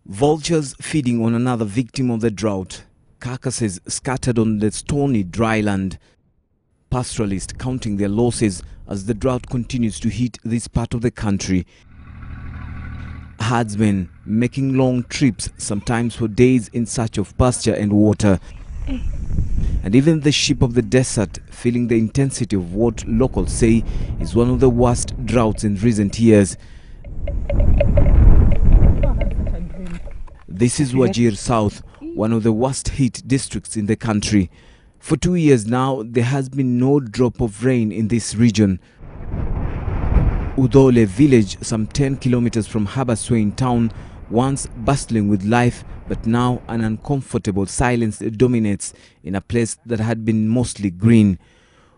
Vultures feeding on another victim of the drought. Carcasses scattered on the stony dry land. Pastoralists counting their losses as the drought continues to hit this part of the country. Herdsmen making long trips, sometimes for days, in search of pasture and water. And even the sheep of the desert feeling the intensity of what locals say is one of the worst droughts in recent years. This is Wajir South, one of the worst hit districts in the country. For 2 years now, there has been no drop of rain in this region. Udole village, some 10 kilometers from Habaswein town, once bustling with life, but now an uncomfortable silence dominates in a place that had been mostly green.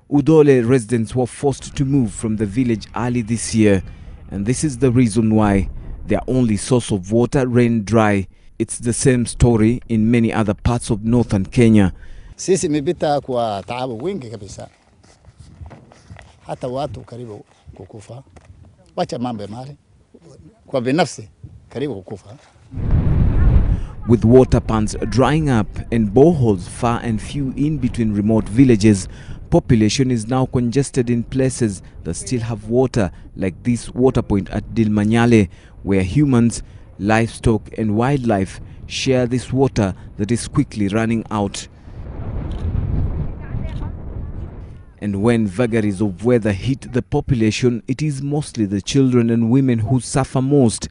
Udole residents were forced to move from the village early this year, and this is the reason why. Their only source of water ran dry. It's the same story in many other parts of northern Kenya. Sisi mibita kwa taabu wingi kabisa. Hata watu karibu kukufa. Wacha mambo ya mali. Kwa binafsi karibu kukufa. With water pans drying up and boreholes far and few in between remote villages, population is now congested in places that still have water, like this water point at Dilmanyale, where humans, livestock and wildlife share this water that is quickly running out. And when vagaries of weather hit the population, it is mostly the children and women who suffer most.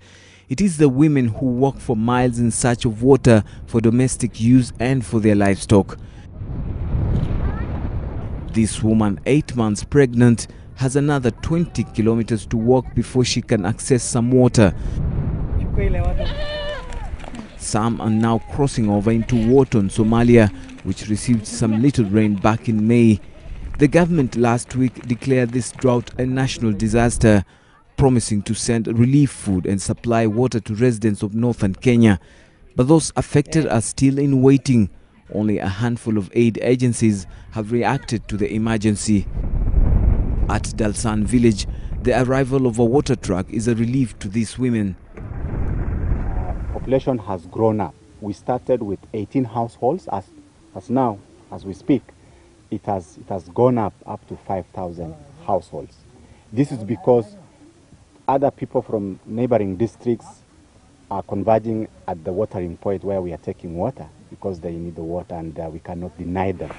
It is the women who walk for miles in search of water for domestic use and for their livestock. This woman, 8 months pregnant, has another 20 kilometers to walk before she can access some water. Some are now crossing over into Wharton, Somalia, which received some little rain back in May. The government last week declared this drought a national disaster, promising to send relief food and supply water to residents of northern Kenya. But those affected are still in waiting. Only a handful of aid agencies have reacted to the emergency. At Dalsan village, the arrival of a water truck is a relief to these women. Population has grown up. We started with 18 households. As now, as we speak, it has gone up to 5,000 households. This is because other people from neighboring districts are converging at the watering point where we are taking water because they need the water, and we cannot deny them.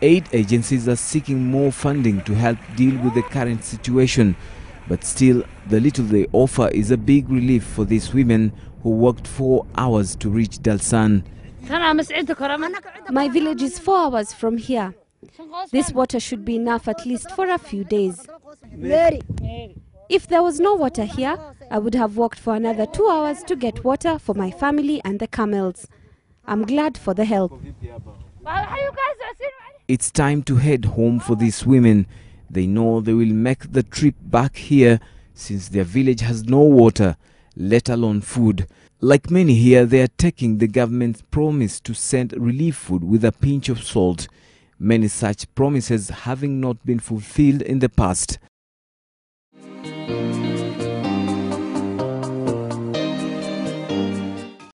Aid agencies are seeking more funding to help deal with the current situation, but still the little they offer is a big relief for these women who worked 4 hours to reach Dalsan. My village is 4 hours from here. This water should be enough at least for a few days. If there was no water here, I would have walked for another 2 hours to get water for my family and the camels. I'm glad for the help. It's time to head home for these women. They know they will make the trip back here since their village has no water, let alone food. Like many here, they are taking the government's promise to send relief food with a pinch of salt. Many such promises having not been fulfilled in the past.